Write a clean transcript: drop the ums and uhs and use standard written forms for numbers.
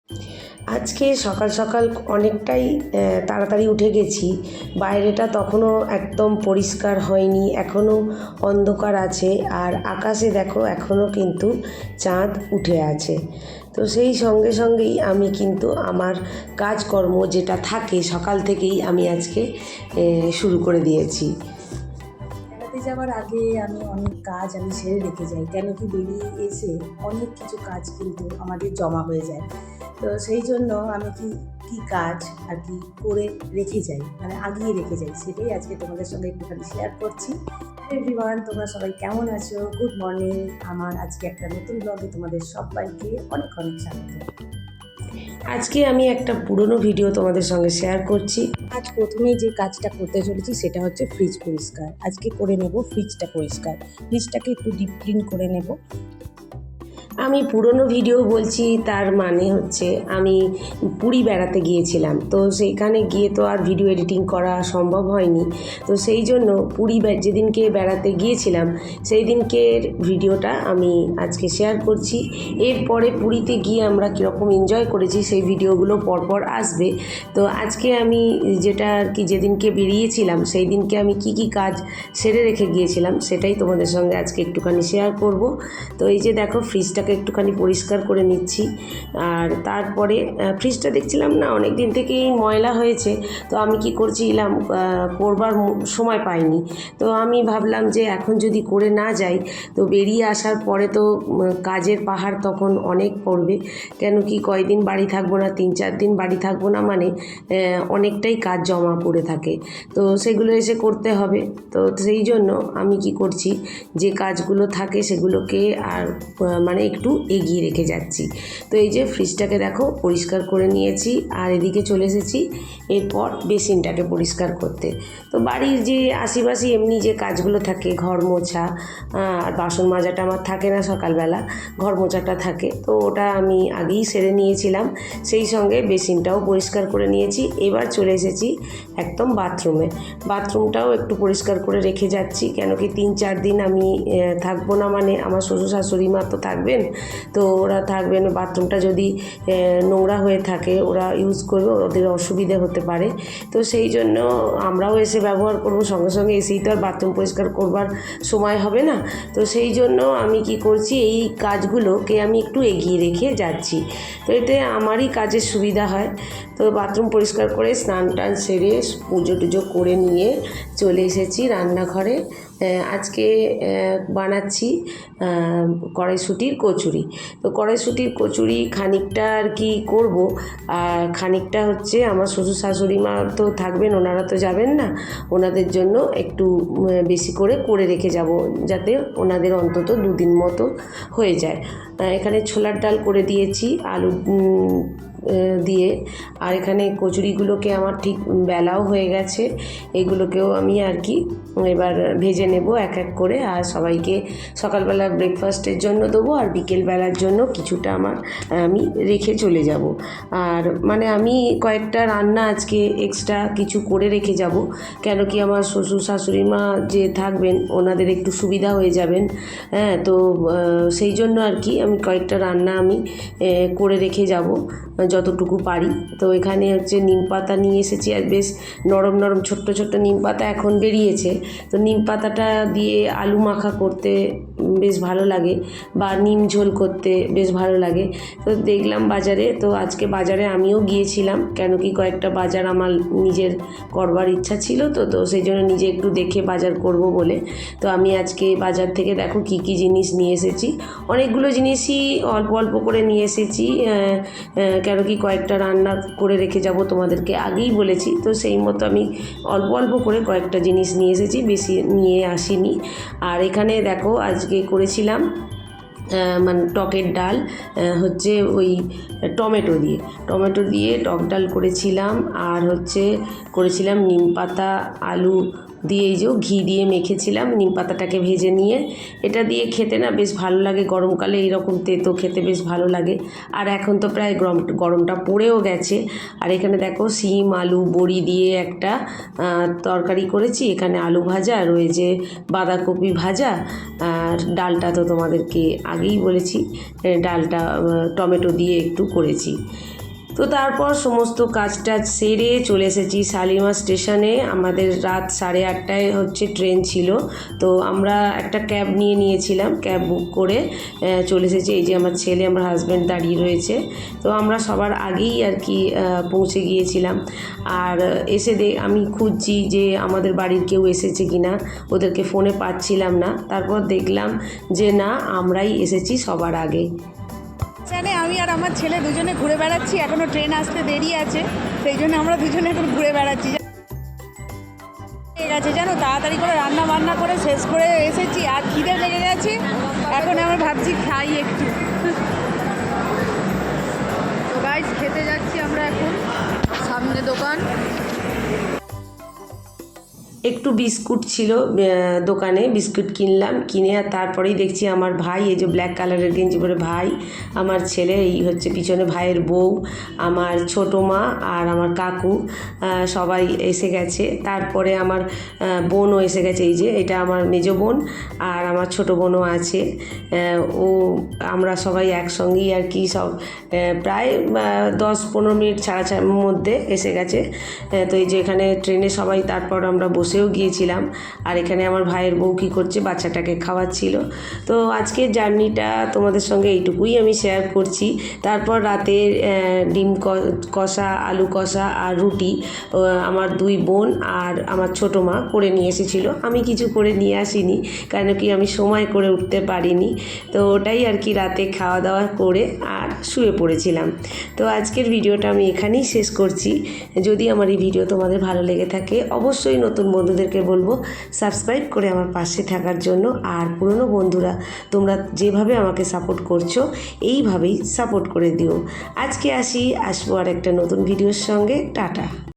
আজকে সকাল সকাল অনেকটাই তাড়াতাড়ি উঠে গেছি। বাইরেটা তখনও একদম পরিষ্কার হয়নি, এখনও অন্ধকার আছে। আর আকাশে দেখো এখনও কিন্তু চাঁদ উঠে আছে। তো সেই সঙ্গে সঙ্গেই আমি কিন্তু আমার কাজকর্ম যেটা থাকে সকাল থেকেই আমি আজকে শুরু করে দিয়েছি। বেড়াতে যাওয়ার আগে আমি অনেক কাজ সেরে রেখে যাই, কেন কি বেরিয়ে এসে অনেক কিছু কাজ কিন্তু আমাদের জমা হয়ে যায়। তো সেই জন্য আমি কি কাজ করে রেখে যাই, আগিয়ে রেখে যাই, সেটাই আজকে তোমাদের সঙ্গে একটুখানি শেয়ার করছি। এভরিওয়ান, তোমরা সবাই কেমন আছো? Good morning. আমার আজকে একটা নতুন ব্লগে তোমাদের সবাইকে অনেক অনেক স্বাগত। আজকে আমি একটা পুরনো ভিডিও তোমাদের সঙ্গে শেয়ার করছি। আজ প্রথমেই যে কাজটা করতে চলেছি সেটা হচ্ছে ফ্রিজ পরিষ্কার। আজকে করে নেব ফ্রিজটা পরিষ্কার। ফ্রিজটাকে একটু ডিপ ক্লিন করে নেব। আমি পুরনো ভিডিও বলছি, তার মানে হচ্ছে আমি পুরী বেড়াতে গিয়েছিলাম। তো সেইখানে গিয়ে তো আর ভিডিও এডিটিং করা সম্ভব হয়নি। তো সেই জন্য পুরী যেদিনকে বেড়াতে গিয়েছিলাম সেই দিনকের ভিডিওটা আমি আজকে শেয়ার করছি। এরপরে পুরীতে গিয়ে আমরা কীরকম এনজয় করেছি সেই ভিডিওগুলো পরপর আসবে। তো আজকে আমি যেটা আর কি যেদিনকে বেরিয়েছিলাম সেই দিনকে আমি কি কাজ সেরে রেখে গিয়েছিলাম সেটাই তোমাদের সঙ্গে আজকে একটুখানি শেয়ার করব। তো এই যে দেখো ফ্রিজটাকে একটুখানি পরিষ্কার করে নিচ্ছি। আর তারপরে ফ্রিজটা দেখছিলাম না অনেক দিন থেকেই ময়লা হয়েছে। তো আমি কি করছিলাম, করবার সময় পাইনি। তো আমি ভাবলাম যে এখন যদি করে না যাই তো বেরিয়ে আসার পরে তো কাজের পাহাড় তখন অনেক পড়বে। কেন কি কয়দিন বাড়ি থাকবো না, 3-4 দিন বাড়ি থাকবো না, মানে অনেকটাই কাজ জমা পড়ে থাকে। তো সেগুলো এসে করতে হবে। তো সেই জন্য আমি কি করছি, যে কাজগুলো থাকে সেগুলোকে আর মানে একটু এগিয়ে রেখে যাচ্ছি। তো এই যে ফ্রিজটাকে দেখো পরিষ্কার করে নিয়েছি। আর এদিকে চলে এসেছি এরপর বেসিনটাকে পরিষ্কার করতে। তো বাড়ির যে আশেপাশে এমনি যে কাজগুলো থাকে, ঘর মোছা আর বাসন মাজাটা আমার থাকে না, সকালবেলা ঘর মোছাটা থাকে। তো ওটা আমি আগেই সেরে নিয়েছিলাম, সেই সঙ্গে বেসিনটাও পরিষ্কার করে নিয়েছি। এবার চলে এসেছি একদম বাথরুমটাও একটু পরিষ্কার করে রেখে যাচ্ছি। কেন কি 3-4 দিন আমি থাকবো না, মানে আমার শ্বশুর শাশুড়ি মা তো থাকবেন। তো ওরা থাকবেন, বাথরুমটা যদি নোংরা হয়ে থাকে ওরা ইউজ করবে, ওদের অসুবিধে হতে পারে। তো সেই জন্য আমরাও এসে ব্যবহার করব, সঙ্গে সঙ্গে এসেই তো আর বাথরুম পরিষ্কার করবার সময় হবে না। তো সেই জন্য আমি কি করছি, এই কাজগুলোকে আমি একটু এগিয়ে রেখে যাচ্ছি। তো এতে আমারই কাজের সুবিধা হয়। তো বাথরুম পরিষ্কার করে স্নান টান সেরে পুজো টুজো করে নিয়ে চলে এসেছি রান্নাঘরে। আজকে বানাচ্ছি কড়াইশুঁটির কচুরি। তো কড়াইশুঁটির কচুরি খানিকটা আর কি করব, আর খানিকটা হচ্ছে আমার শ্বশুর শাশুড়ি মা তো থাকবেন, ওনারা তো যাবেন না, ওনাদের জন্য একটু বেশি করে রেখে যাব, যাতে ওনাদের অন্তত 2 দিন মতো হয়ে যায়। এখানে ছোলার ডাল করে দিয়েছি আলু দিয়ে। আর এখানে কচুরিগুলোকে আমার ঠিক বেলাও হয়ে গেছে, এগুলোকেও আমি আর কি এবার ভেজে নেব এক এক করে। আর সবাইকে সকালবেলা ব্রেকফাস্টের জন্য দেবো, আর বিকেলবেলার জন্য কিছুটা আমি রেখে চলে যাব। আর মানে আমি কয়েকটা রান্না আজকে এক্সট্রা কিছু করে রেখে যাব, কেন কি আমার শ্বশুর শাশুড়ি মা যে থাকবেন ওনাদের একটু সুবিধা হয়ে যাবেন। হ্যাঁ, তো সেই জন্য আর কি আমি কয়েকটা রান্না আমি করে রেখে যাব যতটুকু পারি। তো এখানে হচ্ছে নিম পাতা নিয়ে এসেছি, আর বেশ নরম নরম ছোট্ট ছোট্ট নিম পাতা এখন বেরিয়েছে। তো নিম পাতাটা দিয়ে আলু মাখা করতে বেশ ভালো লাগে, বা নিম ঝোল করতে বেশ ভালো লাগে। তো দেখলাম বাজারে, তো আজকে বাজারে আমিও গিয়েছিলাম, কেন কি কয়েকটা বাজার আমার নিজের করবার ইচ্ছা ছিল। তো সেই জন্য নিজে একটু দেখে বাজার করব বলে। তো আমি আজকে বাজার থেকে দেখো কি জিনিস নিয়ে এসেছি। অনেকগুলো জিনিসই অল্প অল্প করে নিয়ে এসেছি, কেন কি কয়েকটা রান্না করে রেখে যাব, তোমাদেরকে আগেই বলেছি। তো সেই মতো আমি অল্প অল্প করে কয়েকটা জিনিস নিয়ে এসেছি, বেশি নিয়ে আসিনি। আর এখানে দেখো আজকে করেছিলাম মানে টকের ডাল, হচ্ছে ওই টমেটো দিয়ে টক ডাল করেছিলাম। আর হচ্ছে করেছিলাম নিম পাতা আলু দিয়ে এই যে ঘি দিয়ে মেখেছিলাম নিম পাতাটাকে ভেজে নিয়ে। এটা দিয়ে খেতে না বেশ ভালো লাগে, গরমকালে এইরকম তেতো খেতে বেশ ভালো লাগে। আর এখন তো প্রায় গরমটা পড়েও গেছে। আর এখানে দেখো শিম আলু বড়ি দিয়ে একটা তরকারি করেছি। এখানে আলু ভাজা রয়েছে, বাঁধাকপি ভাজা, আর ডালটা তো তোমাদেরকে আগেই বলেছি, ডালটা টমেটো দিয়ে একটু করেছি। তো তারপর সমস্ত কাজটা সেরে চলে এসেছি শালিমার স্টেশনে। আমাদের রাত 8:30টায় হচ্ছে ট্রেন ছিল, তো আমরা একটা ক্যাব নিয়েছিলাম, ক্যাব বুক করে চলে এসেছি। এই যে আমার ছেলে, আমার হাজব্যান্ড দাঁড়িয়ে রয়েছে। তো আমরা সবার আগেই আর কি পৌঁছে গিয়েছিলাম। আর এসে আমি খুঁজছি যে আমাদের বাড়ির কেউ এসেছে কি না, ওদেরকে ফোনে পাচ্ছিলাম না। তারপর দেখলাম যে না, আমরাই এসেছি সবার আগে। জানে আমি আর আমার ছেলে দুজনে ঘুরে বেড়াচ্ছি, এখনও ট্রেন আসতে দেরি আছে, সেই জন্য আমরা দুজনে এখন ঘুরে বেড়াচ্ছি। ঠিক আছে, জানো তাড়াতাড়ি করে রান্না বান্না করে শেষ করে এসেছি, আর খিদে লেগে গেছে। এখন আমরা ভাবছি খাই একটু। তো গাইস, খেতে যাচ্ছি আমরা এখন, সামনে দোকান। একটু বিস্কুট ছিল দোকানে, বিস্কুট কিনলাম। কিনে আর তারপরেই দেখছি আমার ভাই, এই যে ব্ল্যাক কালারের গেঞ্জি পরে ভাই, আমার ছেলে, এই হচ্ছে পিছনে ভাইয়ের বউ, আমার ছোটো মা আর আমার কাকু সবাই এসে গেছে। তারপরে আমার বোনও এসে গেছে, এই যে এটা আমার মেজো বোন, আর আমার ছোটো বোনও আছে। আমরা সবাই একসঙ্গেই আর কি সব প্রায় 10-15 মিনিট ছাড়ার মধ্যে এসে গেছে। তো এই যে এখানে ট্রেনে সবাই, তারপর আমরা বসেও গিয়েছিলাম। আর এখানে আমার ভাইয়ের বউ কী করছে, বাচ্চাটাকে খাওয়াচ্ছিল। তো আজকের জার্নিটা তোমাদের সঙ্গে এইটুকুই আমি শেয়ার করছি। তারপর রাতে ডিম কষা, আলু কষা আর রুটি আমার 2 বোন আর আমার ছোটো মা করে নিয়ে এসেছিলো। আমি কিছু করে নিয়ে আসিনি, কারণ কি আমি সময় করে উঠতে পারিনি। তো ওটাই আর কি রাতে খাওয়া দাওয়া করে আর শুয়ে পড়েছিলাম। তো আজকের ভিডিওটা আমি এখানেই শেষ করছি। যদি আমার এই ভিডিও তোমাদের ভালো লেগে থাকে, অবশ্যই নতুন বন্ধুদেরকে বলবো সাবস্ক্রাইব করে আমার পাশে থাকার জন্য। আর পুরনো বন্ধুরা, তোমরা যেভাবে আমাকে সাপোর্ট করছো এইভাবেই সাপোর্ট করে দিও। আজকে আসবো আর একটা নতুন ভিডিওর সঙ্গে। টাটা।